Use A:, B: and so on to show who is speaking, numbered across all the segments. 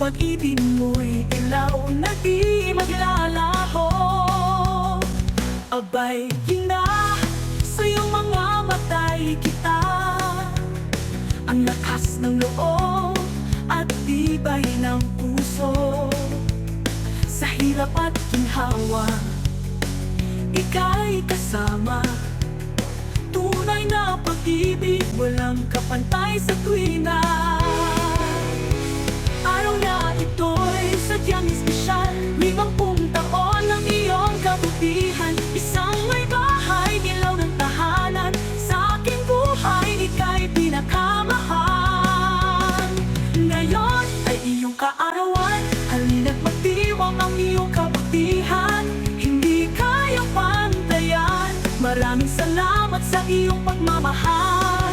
A: pag-ibig mo'y ilaw na di maglalaho. Abay, gina, sa iyong mga matay kita. Ang lakas ng loob at tibay ng puso. Sa hirap at ginhawa, ika'y kasama. Tunay na pag-ibig, walang kapantay sa tuwina. Araw na ito'y sadyang espesyal, 50 taon ng iyong kabutihan. Isang may bahay, nilaw ng tahanan. Sa aking buhay, ika'y pinakamahal. Ngayon ay iyong kaarawan, halina't magdiwang ang iyong kabutihan. Hindi kayang pantayan, maraming salamat sa iyong pagmamahal.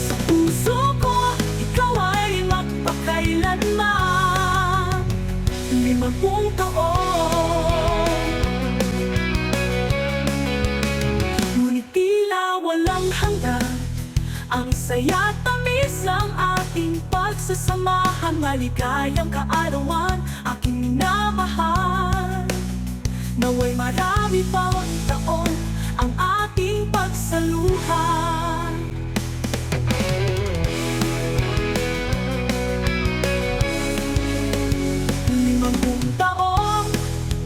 A: Sa puso ko, ikaw ay magpakailanman. 50 taon, ngunit tila walang hanggan. Ang saya tamis ng ating pagsasamahan. Maligayang kaarawan, aking minamahal. Naway marami pang taon ang ating pagsaluhan. 50 taon,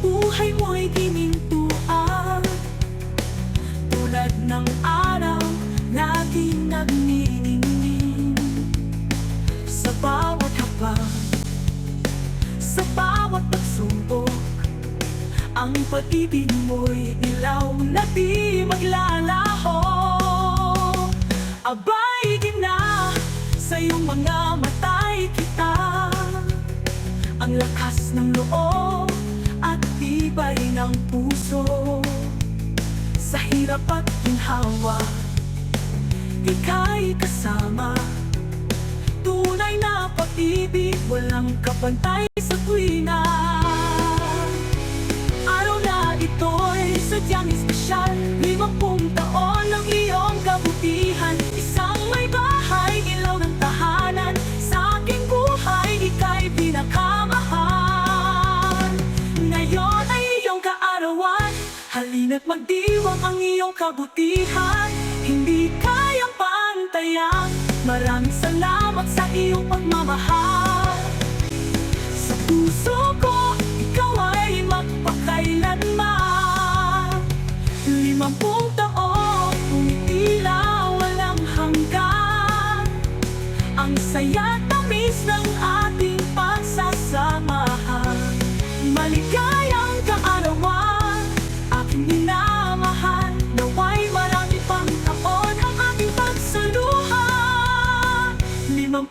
A: buhay mo'y ginintuan. Tulad ng araw, laging nagniningning. Sa bawat hakbang, sa bawat pagsubok, ang pag-ibig mo'y ilaw na di maglalaho. Abay, gina, sa iyong mga matay kita. Ang lakas ng loob at tibay ng puso. Sa hirap at ginhawa, ika'y kasama. Tunay na pag-ibig, walang kapantay sa tuwina. Araw na ito'y sadyang espesyal, 50 taon ng iyong kabutihan. Isang may bahay, ilaw ng tahanan. Sa aking buhay, ika'y pinakamahal. Ngayon ay iyong kaarawan, halina't magdiwang ang iyong kabutihan. Hindi kayang pantayan, maraming salamat sa iyong pagmamahal. Sa puso ko, ikaw ay magpakailanman. 50 taon, ngunit tila walang hanggan. Ang saya tamis ng ating pagsasamahan. Maligayang kaarawan, aking minamahal. Naway marami pang taon ang ating pagsaluhan. 50